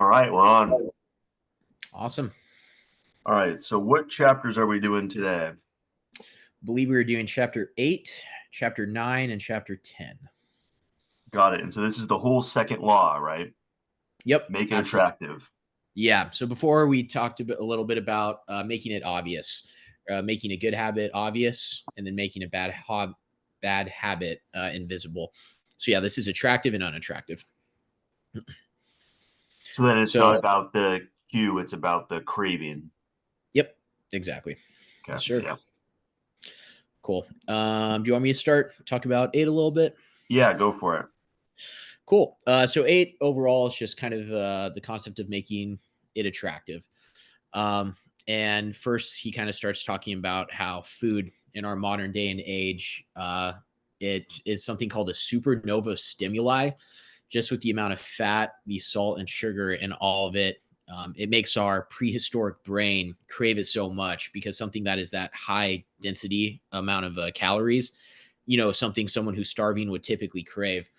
All right, we're on. Awesome. All right, so what chapters are we doing today? Believe we were doing chapter 8, chapter 9, and chapter 10. Got it. And so this is the whole second law, right? Yep, Make it absolutely. attractive. Yeah. So before we talked a little bit about making it obvious, making a good habit obvious, and then making a bad habit invisible. So yeah, this is attractive and unattractive. So then it's not So about the cue, it's about the craving. yep, exactly. Okay. Yes, sir. Yeah. Cool. Do you want me to start talk about 8 a little bit? Yeah, go for it. Cool. So 8 overall is just kind of the concept of making it attractive. Um, and first, he kind of starts talking about how food in our modern day and age, it is something called a supernova stimuli. Just with the amount of fat, the salt, and sugar in all of it, it makes our prehistoric brain crave it so much because something that is that high density amount of calories, something someone who's starving would typically crave.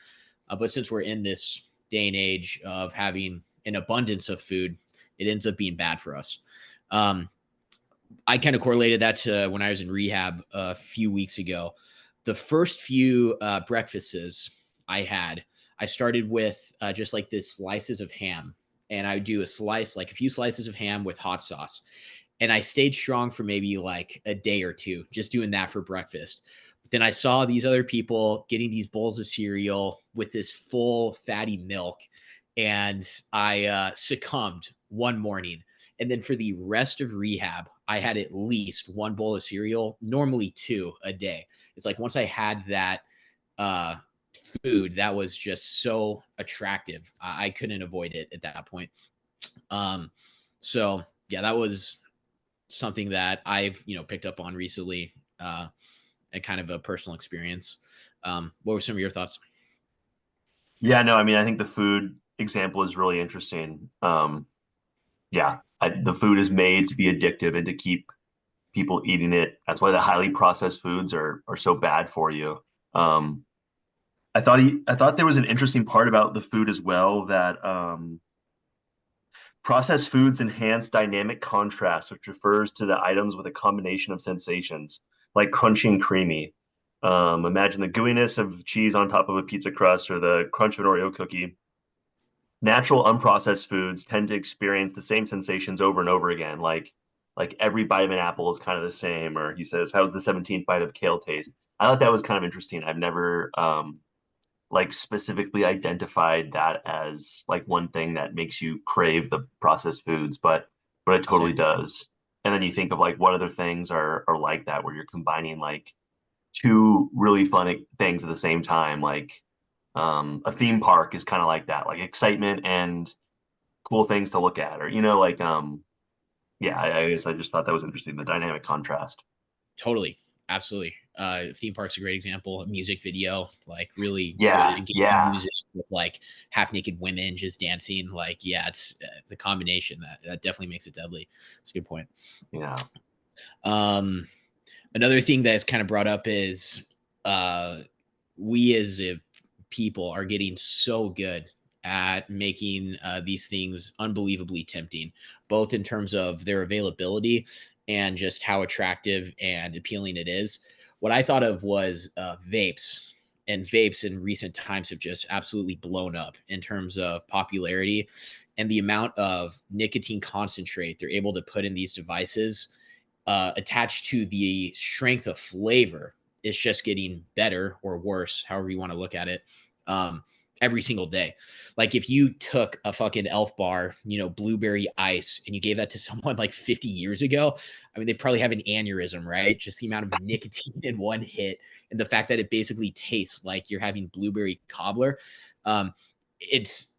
But since we're in this day and age of having an abundance of food, it ends up being bad for us. Um, I kind of correlated that to when I was in rehab a few weeks ago. The first few breakfasts I had, I started with just like this slices of ham, and I would do a slice, like a few slices of ham with hot sauce, and I stayed strong for maybe like a day or two, just doing that for breakfast. But then I saw these other people getting these bowls of cereal with this full fatty milk, and I succumbed one morning. And then for the rest of rehab, I had at least one bowl of cereal, normally two a day. It's like once I had that uh, food, that was just so attractive. I couldn't avoid it at that point. Um, so yeah, that was something that I've picked up on recently, and kind of a personal experience. What were some of your thoughts? Yeah, no, I mean, I think the food example is really interesting. Yeah, the food is made to be addictive and to keep people eating it. That's why the highly processed foods are so bad for you. Um, I thought there was an interesting part about the food as well that processed foods enhance dynamic contrast, which refers to the items with a combination of sensations, like crunchy and creamy. Imagine the gooiness of cheese on top of a pizza crust or the crunch of an Oreo cookie. Natural, unprocessed foods tend to experience the same sensations over and over again, like every bite of an apple is kind of the same. Or he says, "How's the 17th bite of kale taste?" I thought that was kind of interesting. I've never like specifically identified that as like one thing that makes you crave the processed foods, but it totally Same. does. And then you think of like what other things are like that where you're combining like two really fun things at the same time. Like a theme park is kind of like that, like excitement and cool things to look at, or like yeah, I guess I just thought that was interesting, the dynamic contrast. Totally, absolutely. Theme park's a great example. A music video, like really good Yeah, engaging yeah, music with like half naked women just dancing. Like, yeah, it's the combination that definitely makes it deadly. It's a good point. yeah. Um, Another thing that's kind of brought up is uh, we as a people are getting so good at making these things unbelievably tempting, both in terms of their availability and just how attractive and appealing it is. What I thought of was vapes, and vapes in recent times have just absolutely blown up in terms of popularity and the amount of nicotine concentrate they're able to put in these devices attached to the strength of flavor. It's just getting better or worse, however you want to look at it, um, every single day. Like if you took a fucking Elf bar, blueberry ice, and you gave that to someone like 50 years ago, I mean, they probably have an aneurysm, right? Just the amount of nicotine in one hit, and the fact that it basically tastes like you're having blueberry cobbler. Um, it's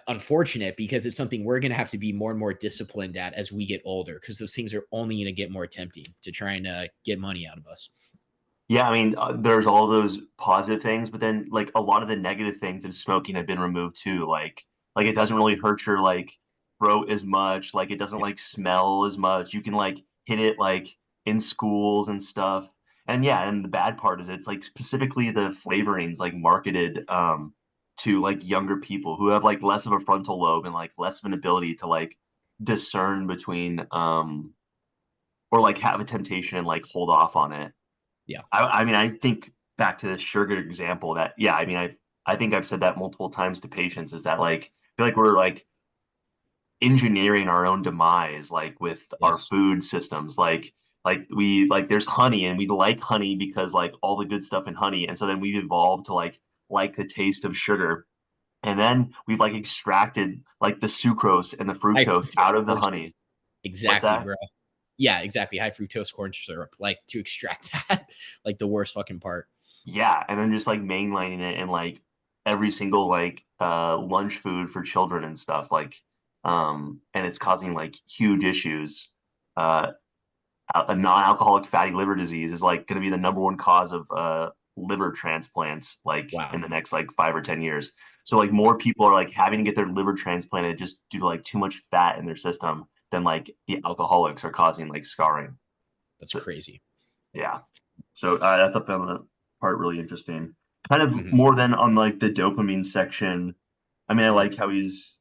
unfortunate because it's something we're going to have to be more and more disciplined at as we get older because those things are only going to get more tempting to try and get money out of us. Yeah, I mean, there's all those positive things, but then like a lot of the negative things of smoking have been removed too. Like it doesn't really hurt your like throat as much. Like it doesn't like smell as much. You can like hit it like in schools and stuff. And yeah, and the bad part is it's like specifically the flavorings like marketed to like younger people who have like less of a frontal lobe and like less of an ability to like discern between or like have a temptation and like hold off on it. Yeah. I mean, I think back to this sugar example that, yeah, I mean, I think I've said that multiple times to patients is that like, I feel like we're like engineering our own demise, like with our Yes. food systems, like we like there's honey and we like honey because like all the good stuff in honey. And so then we've evolved to like the taste of sugar. And then we've like extracted like the sucrose and the High fructose fructose out of the corn syrup. honey. What's Exactly, that? bro. Yeah, exactly. High fructose corn syrup, like to extract that, like the worst fucking part. Yeah, and then just like mainlining it in like every single like lunch food for children and stuff like and it's causing like huge issues. Uh a non-alcoholic fatty liver disease is like going to be the number one cause of liver transplants like Wow, in the next like 5 or 10 years. So like more people are like having to get their liver transplanted just due to like too much fat in their system than like the alcoholics are causing like scarring. that's So crazy. yeah. So I thought that part really interesting. Kind of Mhm. more than on like the dopamine section. I mean, I Mhm. like how he's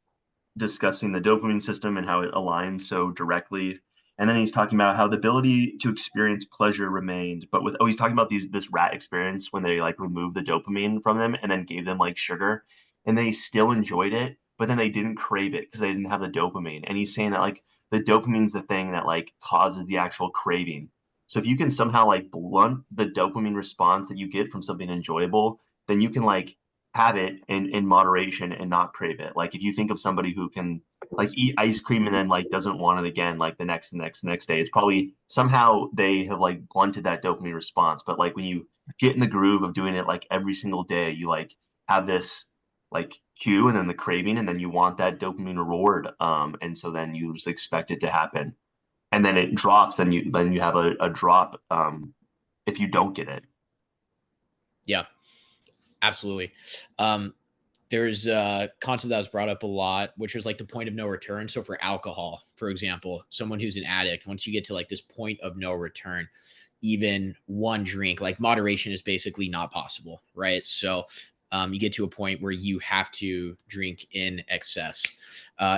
discussing the dopamine system and how it aligns so directly. And then he's talking about how the ability to experience pleasure remained, but with he's talking about this rat experience when they like removed the dopamine from them and then gave them like sugar, and they still enjoyed it, but then they didn't crave it because they didn't have the dopamine. And he's saying that like the dopamine's the thing that like causes the actual craving. So if you can somehow like blunt the dopamine response that you get from something enjoyable, then you can like have it in moderation and not crave it. Like if you think of somebody who can like eat ice cream and then like doesn't want it again like the next day, it's probably somehow they have like blunted that dopamine response. But like when you get in the groove of doing it like every single day, you like have this like cue and then the craving and then you want that dopamine reward. And so then you just expect it to happen. And then it drops, then you have a drop if you don't get it. Yeah, absolutely. Um, there's a concept that was brought up a lot, which was like the point of no return. So for alcohol, for example, someone who's an addict, once you get to like this point of no return, even one drink, like moderation is basically not possible, right? So you get to a point where you have to drink in excess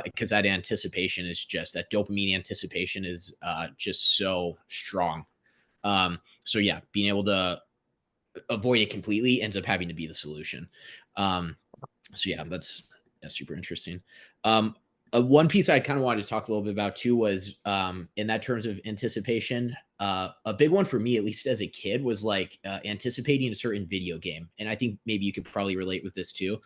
because that anticipation is just that dopamine anticipation is just so strong. So yeah, being able to avoid it completely ends up having to be the solution. Um, so yeah, that's super interesting. Um, one piece I kind of wanted to talk a little bit about too was in that terms of anticipation. A big one for me, at least as a kid, was like anticipating a certain video game, and I think maybe you could probably relate with this too.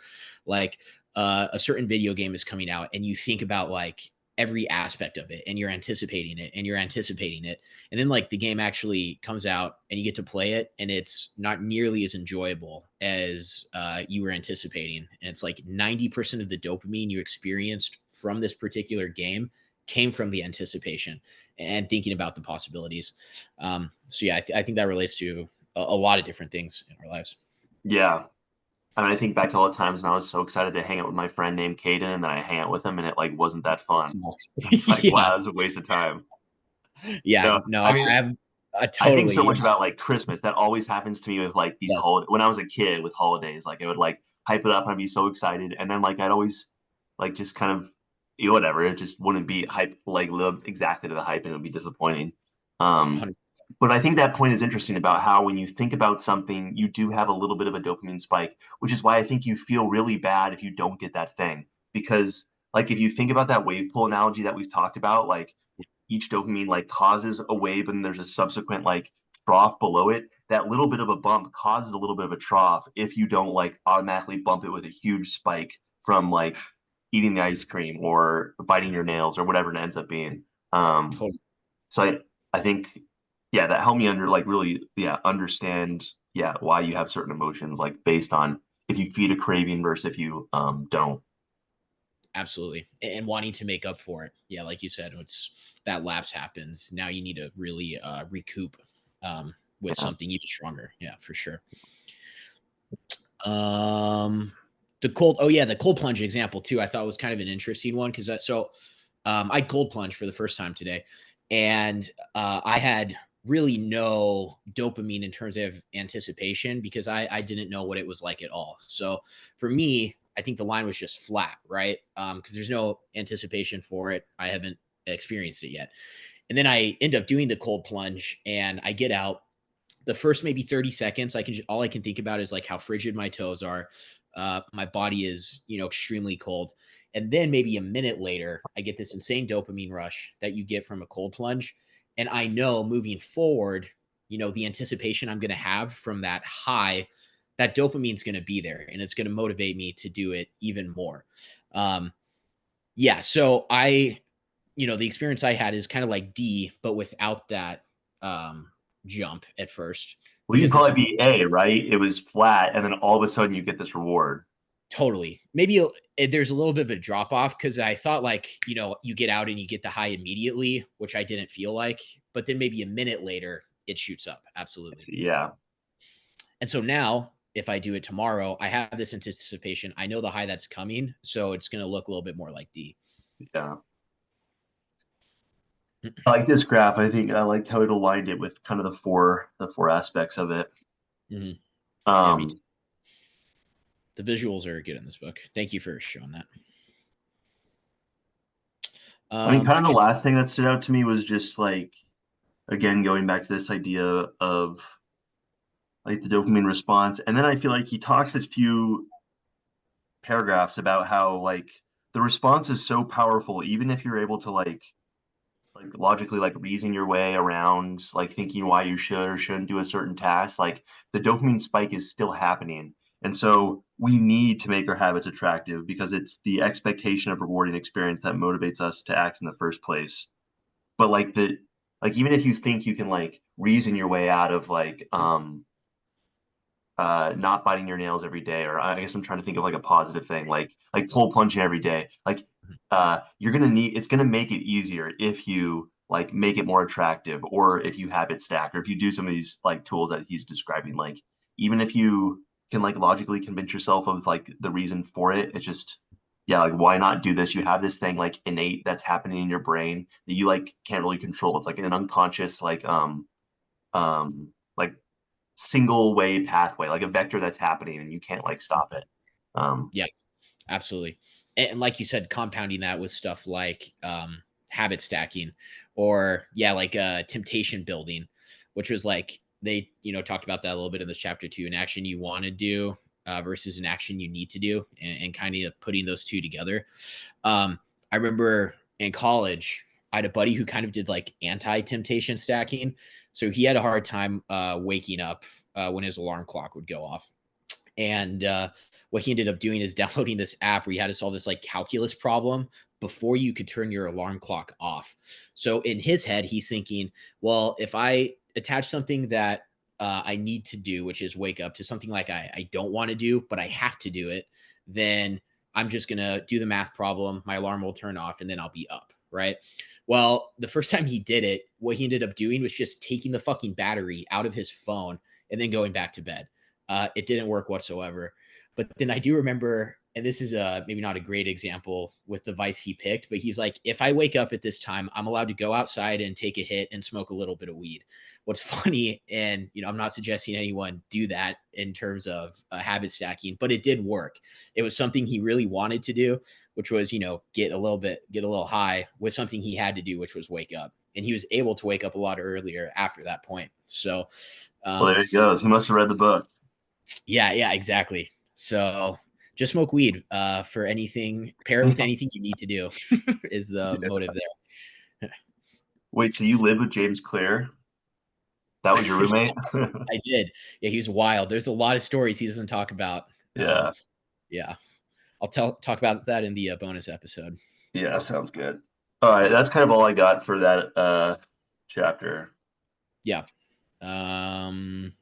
Like a certain video game is coming out, and you think about like every aspect of it, and you're anticipating it, and you're anticipating it, and then like the game actually comes out, and you get to play it, and it's not nearly as enjoyable as you were anticipating. And it's like 90% of the dopamine you experienced from this particular game came from the anticipation and thinking about the possibilities. So yeah, I think that relates to a lot of different things in our lives. Yeah. I mean, I think back to all the times when I was so excited to hang out with my friend named Caden, and then I hang out with him, and it like wasn't that fun. It's like, Yeah, wow, it was a waste of time. yeah, No, no, I mean, I I think totally, so yeah, much about like Christmas. That always happens to me with like these yes, holiday. When I was a kid with holidays, like I would like hype it up and I'd be so excited, and then like I'd always like just kind of whatever. It just wouldn't be hype like live exactly to the hype, and it would be disappointing. Um, 100. but I think that point is interesting about how when you think about something, you do have a little bit of a dopamine spike, which is why I think you feel really bad if you don't get that thing. Because like if you think about that wave pool analogy that we've talked about, like each dopamine like causes a wave and there's a subsequent like trough below it. That little bit of a bump causes a little bit of a trough if you don't like automatically bump it with a huge spike from like eating the ice cream or biting your nails or whatever it ends up being. Um, Totally. so I think yeah, that helped me really understand why you have certain emotions like based on if you feed a craving versus if you don't. Absolutely. And wanting to make up for it. Yeah, like you said, it's that lapse happens. Now you need to really recoup with Yeah. something even stronger. Yeah, for sure. Um the cold oh yeah, the cold plunge example too, I thought was kind of an interesting one because I cold plunged for the first time today, and I had really no dopamine in terms of anticipation because I didn't know what it was like at all. So for me, I think the line was just flat, right? Because there's no anticipation for it. I haven't experienced it yet. And then I end up doing the cold plunge, and I get out. The first maybe 30 seconds, all I can think about is like how frigid my toes are. My body is, extremely cold. And then maybe a minute later, I get this insane dopamine rush that you get from a cold plunge. And I know moving forward, the anticipation I'm going to have from that high, that dopamine's going to be there, and it's going to motivate me to do it even more. Um, yeah. So the experience I had is kind of like D, but without that jump at first, Well, you'd because this probably is be A, right? It was flat, and then all of a sudden you get this reward. totally maybe there's a little bit of a drop off because I thought like, you get out and you get the high immediately, which I didn't feel like, but then maybe a minute later it shoots up. Absolutely. Yeah, And so now if I do it tomorrow, I have this anticipation. I know the high that's coming. So it's going to look a little bit more like D. yeah. I like this graph. I think I liked how it aligned it with kind of the four aspects of it. Mhm. Yeah, me too. Um, The visuals are good in this book. Thank you for showing that. I mean, Um, kind of the last thing that stood out to me was just like, again, going back to this idea of like the dopamine response. And then I feel like he talks a few paragraphs about how like the response is so powerful, even if you're able to like logically like reason your way around like thinking why you should or shouldn't do a certain task, like the dopamine spike is still happening. And so we need to make our habits attractive because it's the expectation of rewarding experience that motivates us to act in the first place. But like even if you think you can like reason your way out of not biting your nails every day, or I guess I'm trying to think of like a positive thing, like pull plunging every day, like you're gonna need it's gonna make it easier if you like make it more attractive, or if you have it stacked, or if you do some of these like tools that he's describing. Like even if you can like logically convince yourself of like the reason for it, it's just yeah, like why not do this? You have this thing like innate that's happening in your brain that you like can't really control. It's like an unconscious like single way pathway, like a vector that's happening and you can't like stop it. yeah, absolutely. And like you said, compounding that with stuff like habit stacking, or yeah, like temptation building, which was like they talked about that a little bit in this chapter too. An action you want to do versus an action you need to do, and kind of putting those two together. I remember in college, I had a buddy who kind of did like anti temptation stacking. So he had a hard time waking up when his alarm clock would go off. And what he ended up doing is downloading this app where you had to solve this like calculus problem before you could turn your alarm clock off. So in his head, he's thinking, well, if I attach something that I need to do, which is wake up, to something like I don't want to do, but I have to do it, then I'm just going to do the math problem. My alarm will turn off and then I'll be up. Right. Well, the first time he did it, what he ended up doing was just taking the fucking battery out of his phone and then going back to bed. It didn't work whatsoever. But then I do remember, and this is maybe not a great example with the vice he picked, but he's like, if I wake up at this time, I'm allowed to go outside and take a hit and smoke a little bit of weed. What's funny, and I'm not suggesting anyone do that in terms of habit stacking, but it did work. It was something he really wanted to do, which was get a little high, with something he had to do, which was wake up, and he was able to wake up a lot earlier after that point. So Well, um, there he goes. He must have read the book. yeah, exactly. So just smoke weed for anything, pair it with anything you need to do is the Yeah. motive there. Wait, so you live with James Clear? That was your roommate? I did. Yeah, he's wild. There's a lot of stories he doesn't talk about. Yeah. Yeah, I'll talk about that in the bonus episode. Yeah, sounds good. All right, that's kind of all I got for that chapter. Yeah. Um,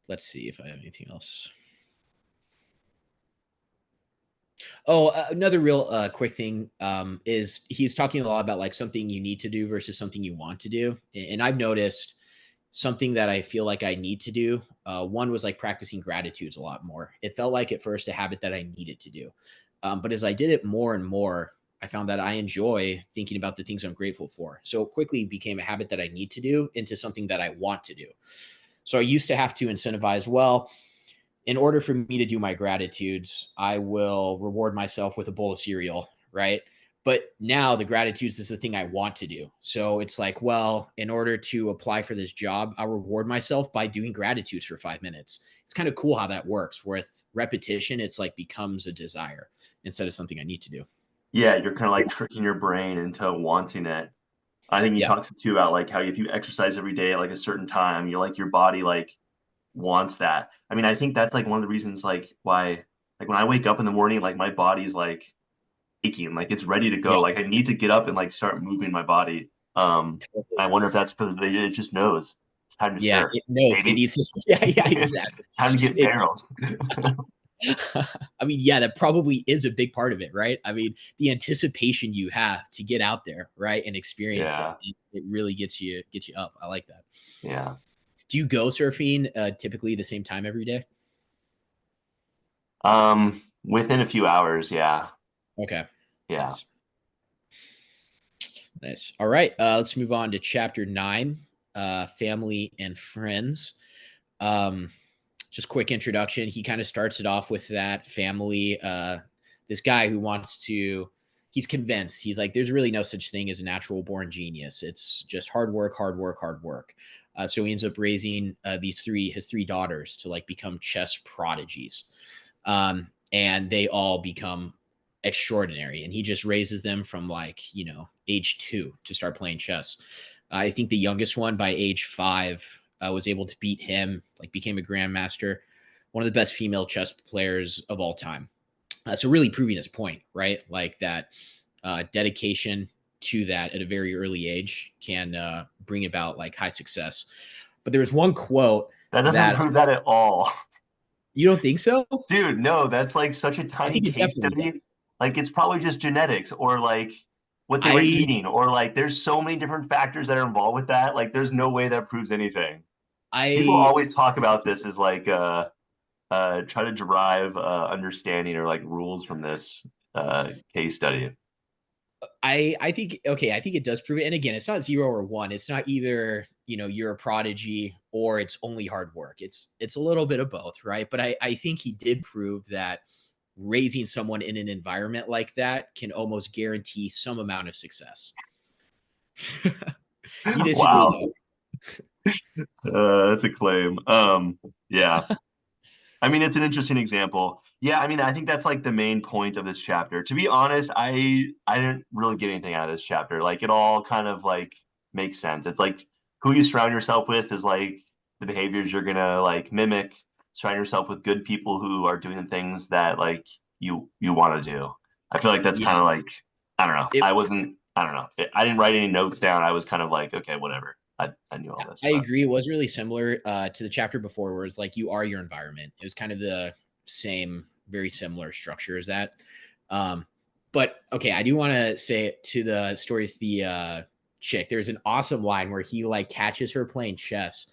let's see if I have anything else. Oh, another real quick thing is he's talking a lot about like something you need to do versus something you want to do. And I've noticed something that I feel like I need to do. One was like practicing gratitudes a lot more. It felt like at first a habit that I needed to do. But as I did it more and more, I found that I enjoy thinking about the things I'm grateful for. So it quickly became a habit that I need to do into something that I want to do. So I used to have to incentivize, well, in order for me to do my gratitudes, I will reward myself with a bowl of cereal, right? But now the gratitudes is the thing I want to do. So it's like, well, in order to apply for this job, I'll reward myself by doing gratitudes for 5 minutes. It's kind of cool how that works. With repetition, it's like becomes a desire instead of something I need to do. Yeah, you're kind of like tricking your brain into wanting it. I think he Yeah. talks too about like how if you exercise every day at like a certain time, you're like your body like wants that. I mean, I think that's like one of the reasons like why like when I wake up in the morning, like my body's like aching, like it's ready to Yeah. go. Like I need to get up and like start moving my body. Totally. I wonder if that's because it just knows it's time to Yeah. surf, It knows it baby. needs to. Yeah. Yeah. Exactly. It's time to get It, barreled. I mean, yeah, that probably is a big part of it, right? I mean, the anticipation you have to get out there, right, and experience it, Yeah, it really gets you up. I like that. yeah. Do you go surfing typically the same time every day? Within a few hours, yeah, Okay, yeah. nice, nice. All right, let's move on to chapter 9, family and friends. Um, just quick introduction. He kind of starts it off with that family. This guy who wants to, he's convinced. He's like, there's really no such thing as a natural born genius. It's just hard work, hard work, hard work. So he ends up raising his three daughters to like become chess prodigies, and they all become extraordinary. And he just raises them from like age 2 to start playing chess. I think the youngest one by age 5 was able to beat him, like became a grandmaster, one of the best female chess players of all time. So really proving his point, right? Like that dedication to that at a very early age can bring about like high success. But there was one quote That doesn't that prove that at all. you don't think so? Dude, no, that's like such a I tiny think it case definitely does. study. Like it's probably just genetics or like what they were I eating or like there's so many different factors that are involved with that. Like there's no way that proves anything. People I always talk about this as like try to derive understanding or like rules from this case study. I think okay, I think it does prove it. And again, it's not 0 or 1. It's not either, you're a prodigy or it's only hard work. It's a little bit of both, right? But I think he did prove that raising someone in an environment like that can almost guarantee some amount of success. You disagree Wow. though. That's a claim. Yeah. I mean, it's an interesting example. Yeah, I mean, I think that's like the main point of this chapter. To be honest, I didn't really get anything out of this chapter. Like it all kind of like makes sense. It's like who you surround yourself with is like the behaviors you're gonna like mimic. Surround yourself with good people who are doing the things that like you want to do. I feel like that's kind Yeah. of like I don't know. It I don't know. I didn't write any notes down. I was kind of like, okay, whatever. I knew all this, I but agree. It was really similar to the chapter before, where it's like you are your environment. It was kind of the same, very similar structure as that. Um, but okay, I do want to say to the story of the chick. There's an awesome line where he like catches her playing chess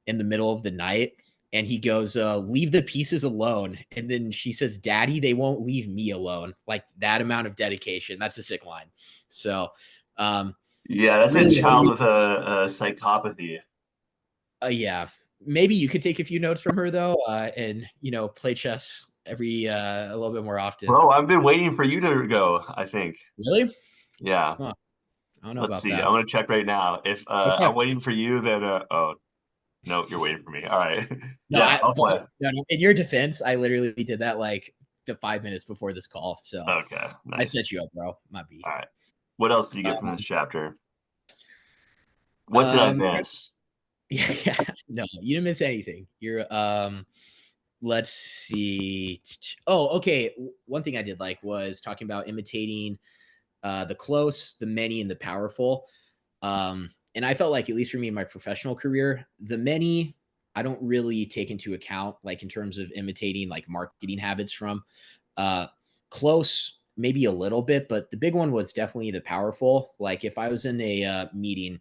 in the middle of the night, and he goes, "Leave the pieces alone." And then she says, "Daddy, they won't leave me alone." Like that amount of dedication. That's a sick line. So. yeah, that's a Really, child with a psychopathy. yeah. Maybe you could take a few notes from her though, and play chess a little bit more often. Bro, I've been waiting for you to go, I think. Really? Yeah. Huh, I don't know Let's about see. that. I'm gonna check right now. If Okay. I'm waiting for you, then oh no, you're waiting for me. All right. No, Yeah, I'll but play. no, no, in your defense, I literally did that like the 5 minutes before this call, so Okay, I nice. set you up, bro. Might be. All right. What else did you get from Um, this chapter? What did I um, miss? yeah, yeah, no, you didn't miss anything. Let's see. Oh, okay. One thing I did like was talking about imitating the close, the many, and the powerful. And I felt like, at least for me in my professional career, the many I don't really take into account, like in terms of imitating like marketing habits from. Uh, Close, maybe a little bit, but the big one was definitely the powerful. Like if I was in a meeting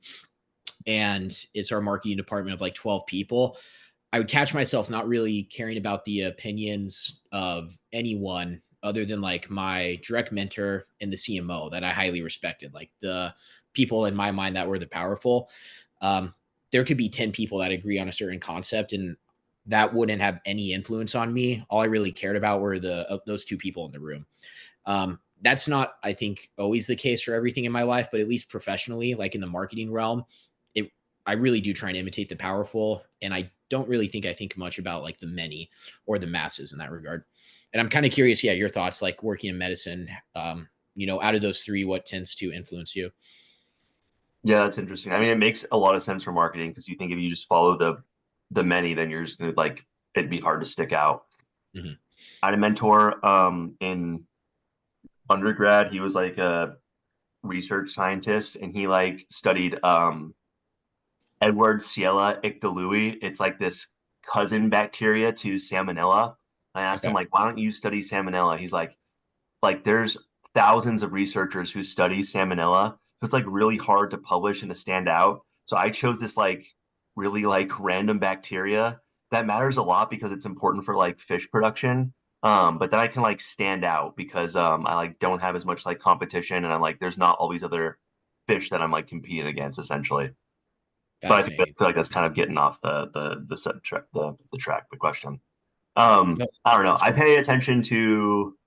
and it's our marketing department of like 12 people, I would catch myself not really caring about the opinions of anyone other than like my direct mentor and the CMO that I highly respected, like the people in my mind that were the powerful. Um, there could be 10 people that agree on a certain concept, and that wouldn't have any influence on me. All I really cared about were the those two people in the room. That's not, I think, always the case for everything in my life, but at least professionally, like in the marketing realm, it I really do try and imitate the powerful, and I don't really think much about like the many or the masses in that regard. And I'm kind of curious, yeah, your thoughts, like working in medicine. Out of those three, what tends to influence you? Yeah, that's interesting. I mean, it makes a lot of sense for marketing because you think if you just follow the many, then you're just gonna like it'd be hard to stick out. Mhm. I had a mentor in undergrad. He was like a research scientist and he like studied Edwards ictalui. It's like this cousin bacteria to Salmonella. I asked him Okay, like, why don't you study Salmonella? He's like there's thousands of researchers who study Salmonella, so it's like really hard to publish and to stand out. So I chose this like really like random bacteria that matters a lot because it's important for like fish production. But then I can like stand out because I like don't have as much like competition and I'm like there's not all these other fish that I'm like competing against essentially. But I fascinating. feel like that's kind of getting off the sub track the track the question. No, I don't know. that's I fair. pay attention to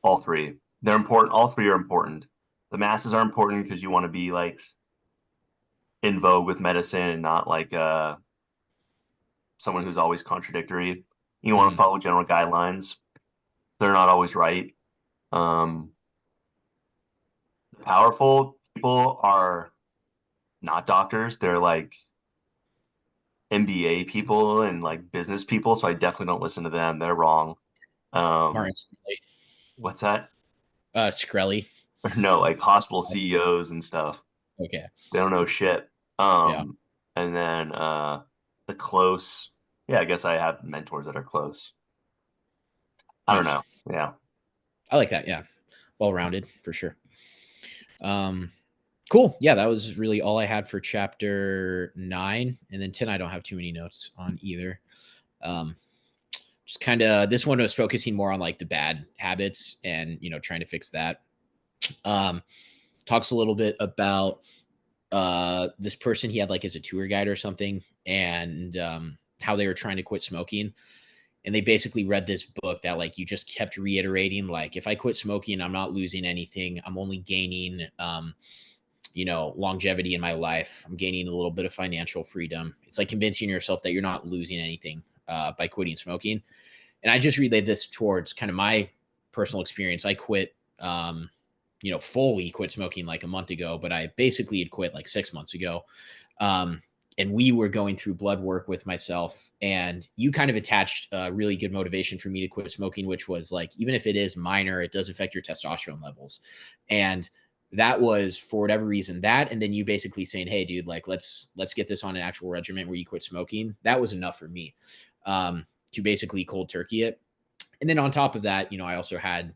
all three. They're important. All three are important. The masses are important because you want to be like in vogue with medicine and not like someone who's always contradictory. You want to Mhm. follow general guidelines. They're not always right. Um, Powerful people are not doctors. They're like MBA people and like business people. So I definitely don't listen to them. They're wrong. Martin Um, Shkreli. what's that? Shkreli. No, like hospital CEOs and stuff. Okay. They don't know shit. Yeah. And then the close, yeah, I guess I have mentors that are close. I don't Nice. know. Yeah. I like that. Yeah. Well rounded for sure. Um, cool. Yeah, that was really all I had for chapter 9. And then 10, I don't have too many notes on either. Um, just kind of, this one was focusing more on like the bad habits and, trying to fix that. Um, Talks a little bit about this person he had like as a tour guide or something, and how they were trying to quit smoking. And they basically read this book that like you just kept reiterating, like, if I quit smoking, I'm not losing anything. I'm only gaining longevity in my life. I'm gaining a little bit of financial freedom. It's like convincing yourself that you're not losing anything by quitting smoking. And I just relayed this towards kind of my personal experience. I quit, fully quit smoking like a month ago, but I basically had quit like 6 months ago. Um, and we were going through blood work with myself, and you kind of attached a really good motivation for me to quit smoking, which was like, even if it is minor, it does affect your testosterone levels. And that was for whatever reason that, and then you basically saying, hey dude, like let's get this on an actual regimen where you quit smoking. That was enough for me to basically cold turkey it. And then on top of that, I also had,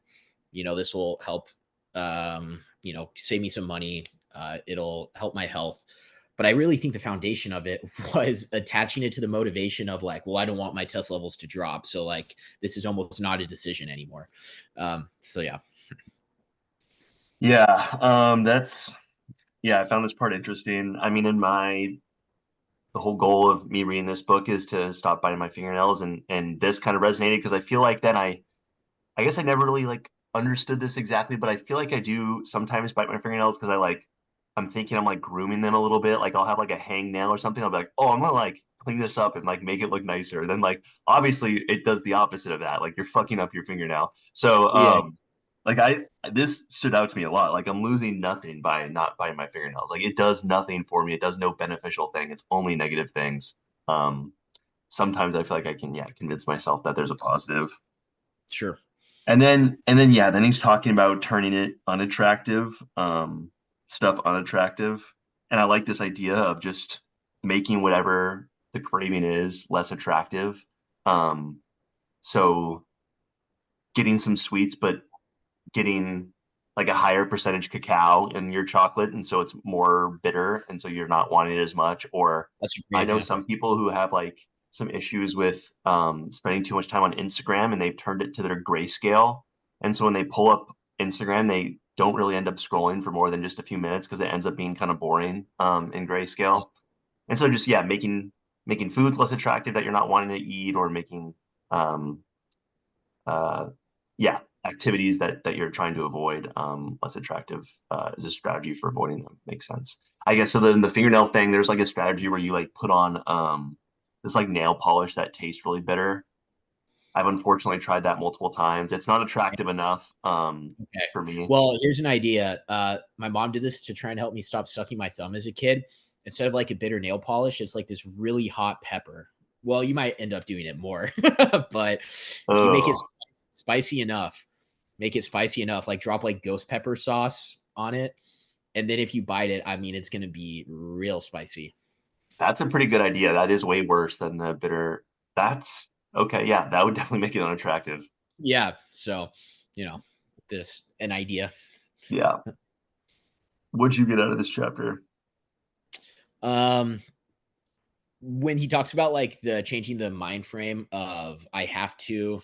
this will help, save me some money. It'll help my health. But I really think the foundation of it was attaching it to the motivation of like, well, I don't want my test levels to drop. So like, this is almost not a decision anymore. So yeah, Yeah. Yeah, I found this part interesting. I mean, the whole goal of me reading this book is to stop biting my fingernails and this kind of resonated because I feel like then I guess I never really like understood this exactly, but I feel like I do sometimes bite my fingernails because I'm thinking I'm like grooming them a little bit. Like I'll have like a hangnail or something. I'll be like, oh, I'm gonna like clean this up and like make it look nicer. Then like obviously it does the opposite of that. Like you're fucking up your fingernail. So yeah, like this stood out to me a lot. Like I'm losing nothing by not biting my fingernails. Like it does nothing for me. It does no beneficial thing. It's only negative things. Um Sometimes I feel like I can convince myself that there's a positive. sure. And then yeah, then he's talking about turning it unattractive, stuff unattractive. And I like this idea of just making whatever the craving is less attractive. Um, so getting some sweets, but getting like a higher percentage cacao in your chocolate, and so it's more bitter, and so you're not wanting it as much. Or That's a great I know example. some people who have like some issues with spending too much time on Instagram, and they've turned it to their grayscale, and so when they pull up Instagram, they don't really end up scrolling for more than just a few minutes because it ends up being kind of boring in Yeah. grayscale. And so just yeah, making making foods less attractive that you're not wanting to eat, or making um uh yeah, activities that you're trying to avoid less attractive is a strategy for avoiding them. Makes sense, I guess. So then the fingernail thing, there's like a strategy where you like put on this like nail polish that tastes really bitter. I've unfortunately tried that multiple times. It's not attractive enough Okay. for me. Well, here's an idea. My mom did this to try and help me stop sucking my thumb as a kid. Instead of like a bitter nail polish, it's like this really hot pepper. Well, you might end up doing it more, but if you make it Oh, spicy enough, make it spicy enough, like drop like ghost pepper sauce on it. And then if you bite it, I mean, it's going to be real spicy. that's a pretty good idea. That is way worse than the bitter. That's okay. Yeah, that would definitely make it unattractive. Yeah. So, you know, this an idea. Yeah. What'd you get out of this chapter? Um, when he talks about like the changing the mind frame of I have to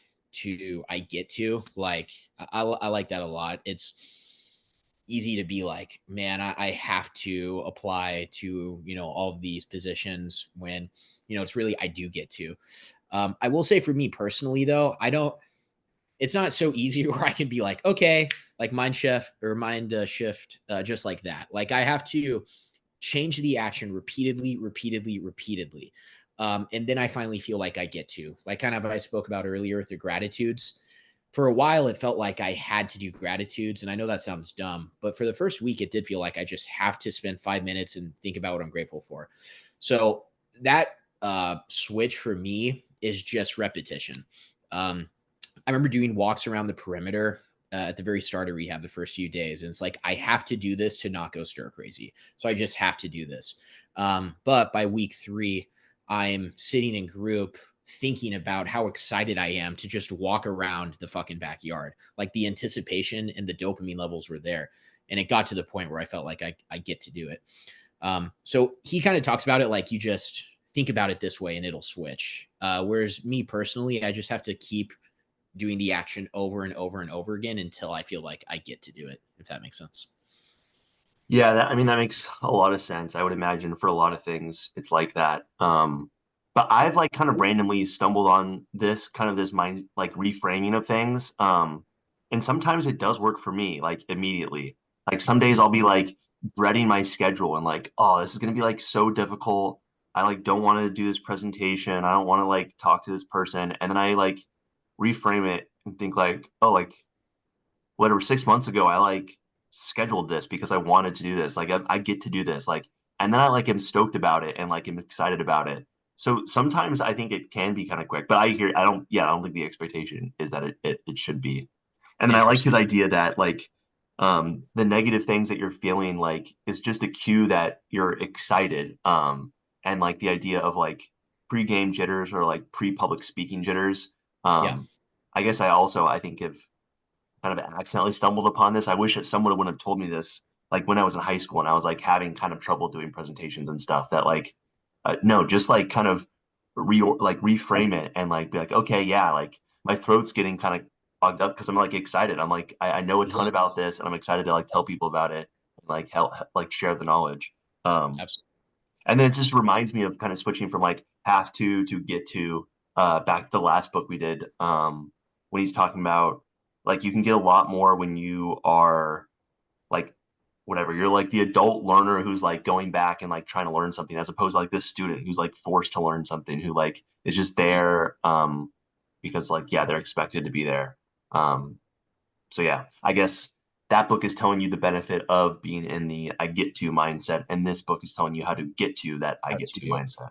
I get to, like I like that a lot. It's easy to be like, man, I have to apply to, all of these positions when, it's really I do get to. I will say for me personally though, I don't it's not so easy where I can be like, okay, like mind shift, just like that. Like I have to change the action repeatedly, repeatedly, repeatedly. And then I finally feel like I get to, like kind of I spoke about earlier with the gratitudes. For a while, it felt like I had to do gratitudes. And I know that sounds dumb, but for the first week, it did feel like I just have to spend 5 minutes and think about what I'm grateful for. So that switch for me is just repetition. Um, I remember doing walks around the perimeter at the very start of rehab the first few days. And it's like, I have to do this to not go stir crazy. So I just have to do this. But by week 3, I'm sitting in group thinking about how excited I am to just walk around the fucking backyard. Like the anticipation and the dopamine levels were there. And it got to the point where I felt like I get to do it. So he kind of talks about it like you just think about it this way and it'll switch. Whereas me personally, I just have to keep doing the action over and over and over again until I feel like I get to do it, if that makes sense. Yeah, I mean, that makes a lot of sense. I would imagine for a lot of things, it's like that. But I've like kind of randomly stumbled on this kind of this mind like reframing of things. And sometimes it does work for me, like immediately. Like some days I'll be like dreading my schedule and like, oh, this is gonna be like so difficult. I like don't want to do this presentation. I don't want to like talk to this person. And then I like reframe it and think like, oh, like whatever, 6 months ago, I like scheduled this because I wanted to do this. Like I get to do this. Like, and then I like am stoked about it and like am excited about it. So sometimes I think it can be kind of quick, but I don't think the expectation is that it should be. And then I like his Interesting. idea that like the negative things that you're feeling like is just a cue that you're excited. And like the idea of like pre-game jitters or like pre-public speaking jitters. Yeah. Um, I guess I think if kind of accidentally stumbled upon this. I wish that someone would have told me this like when I was in high school and I was like having kind of trouble doing presentations and stuff that like no, just like kind of reframe it and like be like, okay, yeah, like my throat's getting kind of clogged up because I'm like excited. I'm like I know a ton Exactly. about this and I'm excited to like tell people about it and like help like share the knowledge. Um Absolutely. and then it just reminds me of kind of switching from like have to get to back to the last book we did when he's talking about like you can get a lot more when you are like whatever you're like the adult learner who's like going back and like trying to learn something as opposed to like this student who's like forced to learn something who like is just there because like yeah they're expected to be there. So yeah, I guess that book is telling you the benefit of being in the I get to mindset, and this book is telling you how to get to that I How get to to mindset.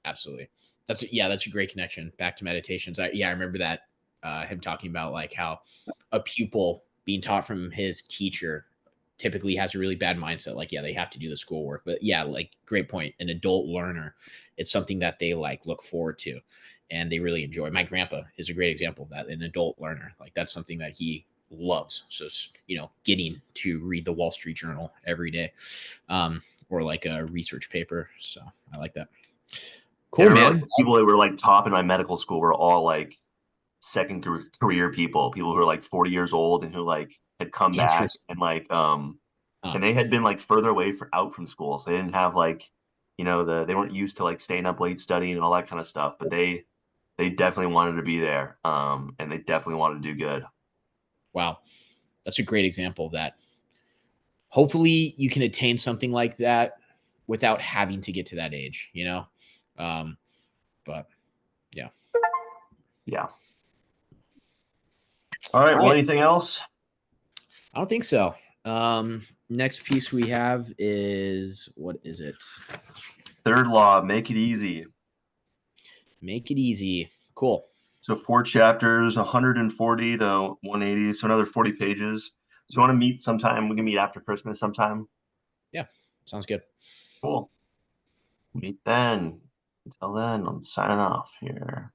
absolutely. That's a great connection back to meditations. I remember that him talking about like how a pupil being taught from his teacher typically has a really bad mindset. Like, yeah, they have to do the schoolwork, but yeah, like great point. An adult learner, it's something that they like look forward to and they really enjoy. My grandpa is a great example of that. An adult learner, like that's something that he loves. So, getting to read the Wall Street Journal every day, or like a research paper. So I like that. Yeah, I Cool, remember like man. the people that were like top in my medical school were all like second career people who are like 40 years old and who like had come back Interesting. and like Huh. and they had been like further away out from school, so they didn't have like they weren't used to like staying up late studying and all that kind of stuff, but they definitely wanted to be there, and they definitely wanted to do good. Wow, that's a great example of that. Hopefully, you can attain something like that without having to get to that age. Um, but yeah. Yeah. All right. All Well, right. anything else? I don't think so. Next piece we have is what is it? Third law, make it easy. Make it easy. Cool. So 4 chapters, 140 to 180, so another 40 pages. So you want to meet sometime? We can meet after Christmas sometime. Yeah, sounds good. Cool. Meet then. Until then, I'm signing off here.